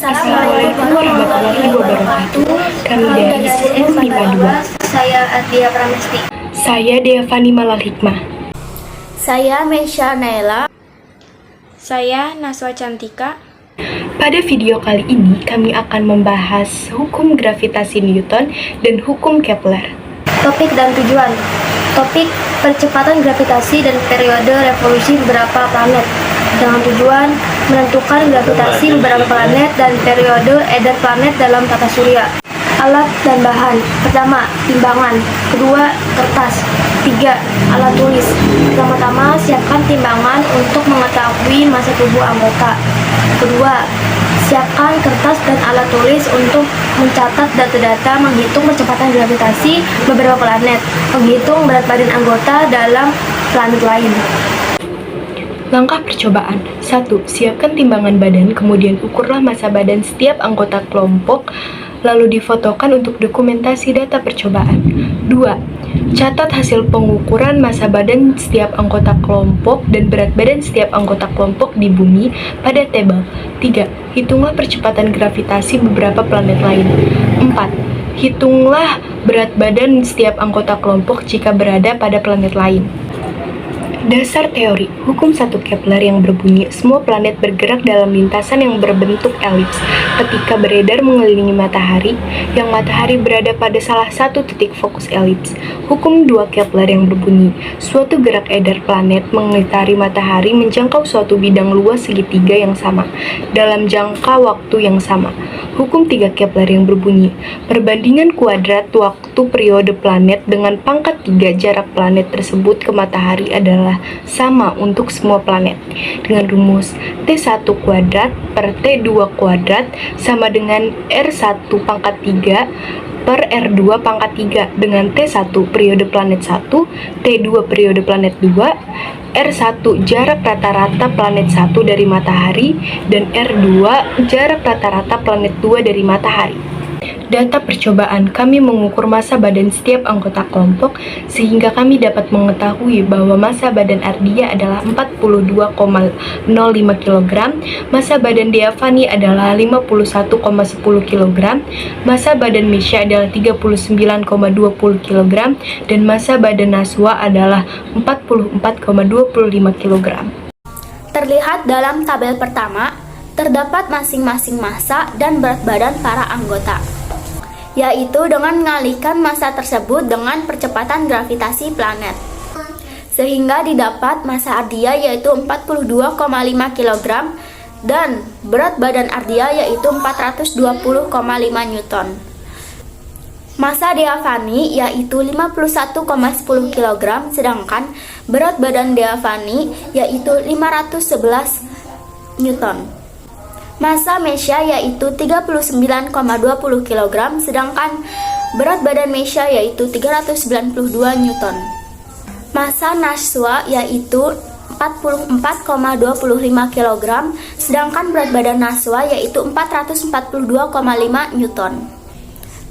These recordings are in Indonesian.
Assalamualaikum warahmatullahi wabarakatuh. Kami dari SDN MIPA 2. Saya Ardia Pramesti. Saya Devani Malal Hikmah. Saya Mesya Naila. Saya Naswa Cantika. Pada video kali ini kami akan membahas hukum gravitasi Newton dan hukum Kepler. Topik dan tujuan. Topik percepatan gravitasi dan periode revolusi beberapa planet. Dengan tujuan menentukan gravitasi beberapa planet dan periode edar planet dalam tata surya. Alat dan bahan. Pertama, timbangan. Kedua, kertas. Tiga, alat tulis. Pertama-tama, siapkan timbangan untuk mengetahui massa tubuh anggota. Kedua, siapkan kertas dan alat tulis untuk mencatat data-data menghitung percepatan gravitasi beberapa planet, menghitung berat badan anggota dalam planet lain. Langkah percobaan. 1. Siapkan timbangan badan, kemudian ukurlah massa badan setiap anggota kelompok, lalu difotokan untuk dokumentasi data percobaan. 2. Catat hasil pengukuran massa badan setiap anggota kelompok dan berat badan setiap anggota kelompok di bumi pada tabel. 3. Hitunglah percepatan gravitasi beberapa planet lain. 4. Hitunglah berat badan setiap anggota kelompok jika berada pada planet lain. Dasar teori, hukum 1 Kepler yang berbunyi, semua planet bergerak dalam lintasan yang berbentuk elips ketika beredar mengelilingi matahari, yang matahari berada pada salah satu titik fokus elips. Hukum 2 Kepler yang berbunyi, suatu gerak edar planet mengitari matahari menjangkau suatu bidang luas segitiga yang sama, dalam jangka waktu yang sama. Hukum 3 Kepler yang berbunyi, perbandingan kuadrat waktu periode planet dengan pangkat 3 jarak planet tersebut ke matahari adalah sama untuk semua planet, dengan rumus T1 kuadrat per T2 kuadrat sama dengan R1 pangkat 3 per R2 pangkat 3, dengan T1 periode planet 1, T2 periode planet 2, R1 jarak rata-rata planet 1 dari matahari, dan R2 jarak rata-rata planet 2 dari matahari. Data percobaan, kami mengukur massa badan setiap anggota kelompok sehingga kami dapat mengetahui bahwa massa badan Ardia adalah 42,05 kg, massa badan Devani adalah 51,10 kg, massa badan Mesya adalah 39,20 kg, dan massa badan Naswa adalah 44,25 kg. Terlihat dalam tabel pertama, terdapat masing-masing massa dan berat badan para anggota, yaitu dengan mengalihkan massa tersebut dengan percepatan gravitasi planet, sehingga didapat massa Ardia yaitu 42,5 kg dan berat badan Ardia yaitu 420,5 Newton. Massa Devani yaitu 51,10 kg, sedangkan berat badan Devani yaitu 511 Newton. Massa Mesya yaitu 39,20 kg, sedangkan berat badan Mesya yaitu 392 Newton. Massa Naswa yaitu 44,25 kg, sedangkan berat badan Naswa yaitu 442,5 Newton.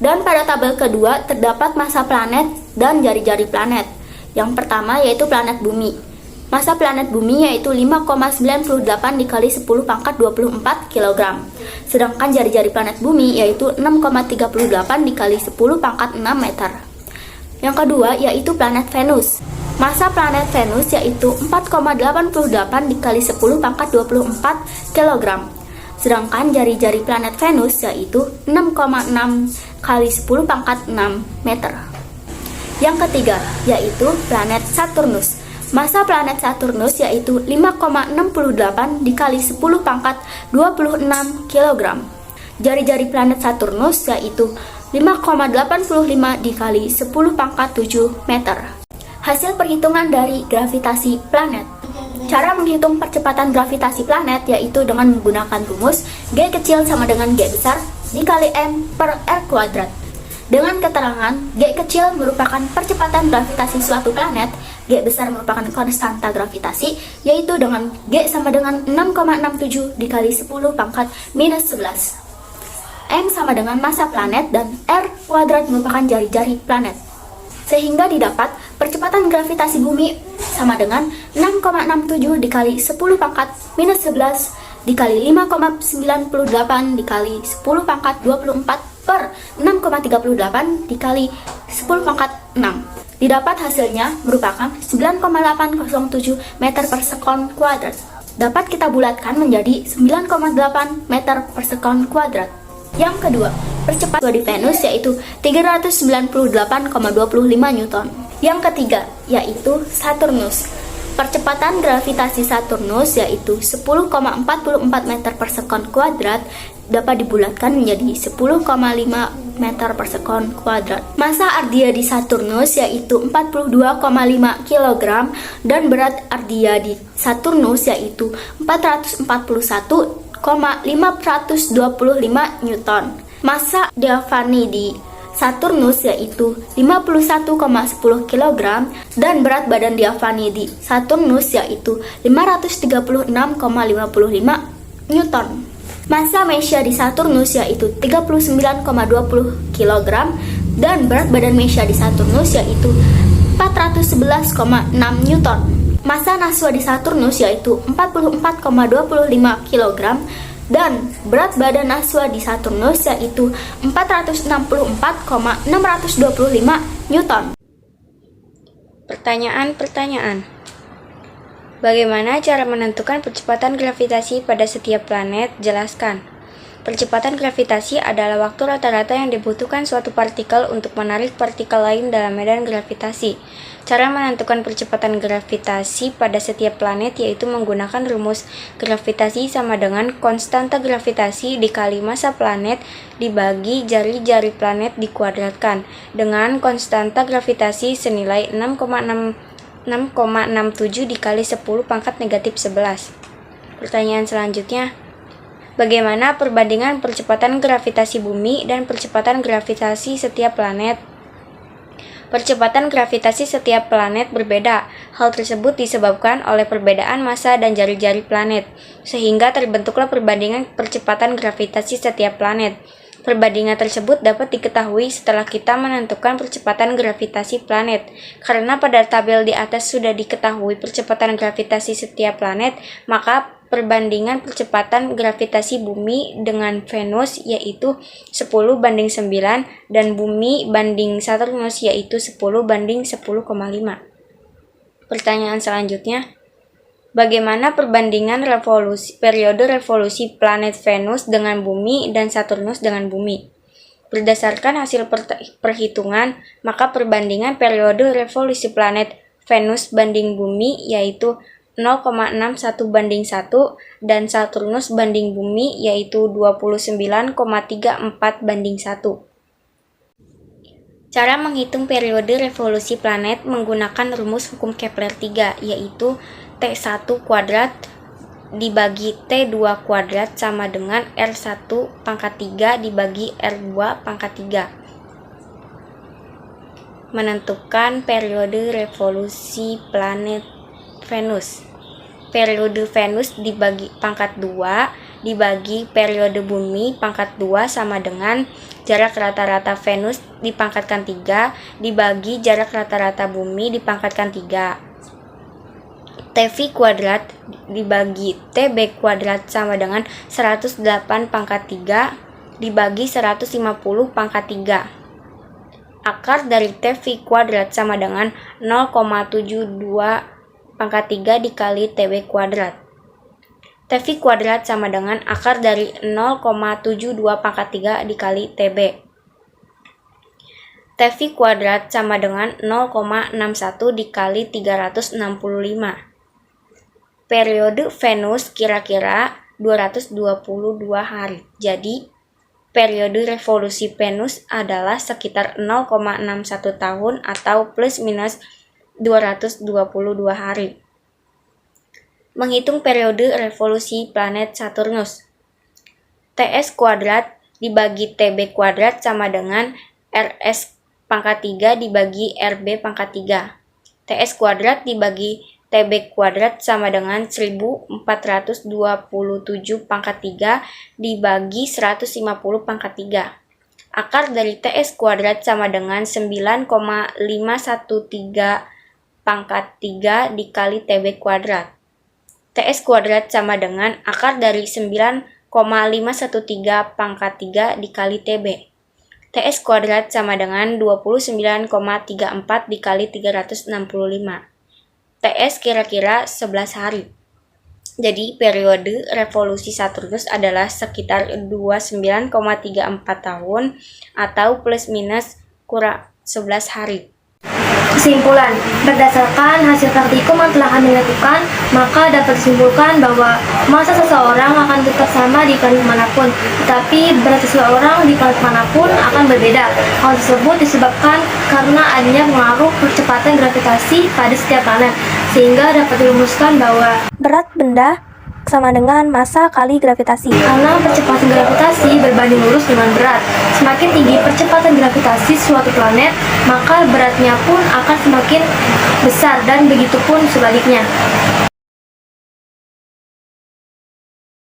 Dan pada tabel kedua terdapat massa planet dan jari-jari planet. Yang pertama yaitu planet bumi. Massa planet bumi yaitu 5,98 dikali 10 pangkat 24 kg. Sedangkan jari-jari planet bumi yaitu 6,38 dikali 10 pangkat 6 meter. Yang kedua yaitu planet Venus. Massa planet Venus yaitu 4,88 dikali 10 pangkat 24 kg. Sedangkan jari-jari planet Venus yaitu 6,6 kali 10 pangkat 6 meter. Yang ketiga yaitu planet Saturnus. Massa planet Saturnus yaitu 5,68 dikali 10 pangkat 26 kg. Jari-jari planet Saturnus yaitu 5,85 dikali 10 pangkat 7 meter. Hasil perhitungan dari gravitasi planet. Cara menghitung percepatan gravitasi planet yaitu dengan menggunakan rumus G kecil sama dengan G besar dikali M per R kuadrat. Dengan keterangan G kecil merupakan percepatan gravitasi suatu planet, G besar merupakan konstanta gravitasi, yaitu dengan G sama dengan 6,67 dikali 10 pangkat minus 11. M sama dengan massa planet dan R kuadrat merupakan jari-jari planet. Sehingga didapat percepatan gravitasi bumi sama dengan 6,67 dikali 10 pangkat minus 11 dikali 5,98 dikali 10 pangkat 24 per 6,38 dikali 10 pangkat 6. Didapat hasilnya merupakan 9,807 meter per sekon kuadrat. Dapat kita bulatkan menjadi 9,8 meter per sekon kuadrat. Yang kedua, percepatan di Venus yaitu 398,25 Newton. Yang ketiga, yaitu Saturnus. Percepatan gravitasi Saturnus yaitu 10,44 meter per sekon kuadrat dapat dibulatkan menjadi 10,5 meter per sekon kuadrat. Massa ardhia di Saturnus yaitu 42,5 kg dan berat ardhia di Saturnus yaitu 441,525 Newton. Massa Giovanni di Saturnus yaitu 51,10 kg dan berat badan Giovanni di Saturnus yaitu 536,55 Newton. Massa Messier di Saturnus yaitu 39,20 kg dan berat badan Messier di Saturnus yaitu 411,6 Newton. Massa Nasua di Saturnus yaitu 44,25 kg dan berat badan Nasua di Saturnus yaitu 464,625 Newton. Pertanyaan-pertanyaan. Bagaimana cara menentukan percepatan gravitasi pada setiap planet? Jelaskan. Percepatan gravitasi adalah waktu rata-rata yang dibutuhkan suatu partikel untuk menarik partikel lain dalam medan gravitasi. Cara menentukan percepatan gravitasi pada setiap planet yaitu menggunakan rumus gravitasi sama dengan konstanta gravitasi dikali massa planet dibagi jari-jari planet dikuadratkan dengan konstanta gravitasi senilai 6,67 dikali 10 pangkat negatif 11. Pertanyaan selanjutnya, bagaimana perbandingan percepatan gravitasi bumi dan percepatan gravitasi setiap planet? Percepatan gravitasi setiap planet berbeda. Hal tersebut disebabkan oleh perbedaan massa dan jari-jari planet, sehingga terbentuklah perbandingan percepatan gravitasi setiap planet. Perbandingan tersebut dapat diketahui setelah kita menentukan percepatan gravitasi planet. Karena pada tabel di atas sudah diketahui percepatan gravitasi setiap planet, maka perbandingan percepatan gravitasi bumi dengan Venus yaitu 10:9 dan bumi banding Saturnus yaitu 10:10,5. Pertanyaan selanjutnya, bagaimana perbandingan periode revolusi planet Venus dengan bumi dan Saturnus dengan bumi? Berdasarkan hasil perhitungan, maka perbandingan periode revolusi planet Venus banding bumi yaitu 0,61:1 dan Saturnus banding bumi yaitu 29,34:1. Cara menghitung periode revolusi planet menggunakan rumus hukum Kepler 3 yaitu T1 kuadrat dibagi T2 kuadrat sama dengan R1 pangkat 3 dibagi R2 pangkat 3. Menentukan periode revolusi planet Venus. Periode Venus dibagi pangkat 2 dibagi periode bumi pangkat 2 sama dengan jarak rata-rata Venus dipangkatkan 3 dibagi jarak rata-rata bumi dipangkatkan 3. TV kuadrat dibagi TB kuadrat sama dengan 108 pangkat 3 dibagi 150 pangkat 3. Akar dari TV kuadrat sama dengan 0,72 pangkat 3 dikali TB kuadrat. TV kuadrat sama dengan akar dari 0,72 pangkat 3 dikali TB. TV kuadrat sama dengan 0,61 dikali 365. Periode Venus kira-kira 222 hari. Jadi, periode revolusi Venus adalah sekitar 0,61 tahun atau plus minus 222 hari. Menghitung periode revolusi planet Saturnus. TS kuadrat dibagi TB kuadrat sama dengan RS pangkat 3 dibagi RB pangkat 3. TS kuadrat dibagi TB kuadrat sama dengan 1427 pangkat 3 dibagi 150 pangkat 3. Akar dari TS kuadrat sama dengan 9,513 pangkat 3 dikali TB kuadrat. TS kuadrat sama dengan akar dari 9,513 pangkat 3 dikali TB. TS kuadrat sama dengan 29,34 dikali 365. TS kira-kira 11 hari. Jadi periode revolusi Saturnus adalah sekitar 29,34 tahun atau plus minus kurang 11 hari. Kesimpulan, berdasarkan hasil praktikum yang telah kami lakukan, maka dapat disimpulkan bahwa massa seseorang akan tetap sama di planet manapun, tetapi berat seseorang di planet manapun akan berbeda. Hal tersebut disebabkan karena adanya pengaruh percepatan gravitasi pada setiap planet, sehingga dapat dirumuskan bahwa berat benda sama dengan massa kali gravitasi. Karena percepatan gravitasi berbanding lurus dengan berat. Semakin tinggi percepatan gravitasi suatu planet, maka beratnya pun akan semakin besar dan begitu pun sebaliknya.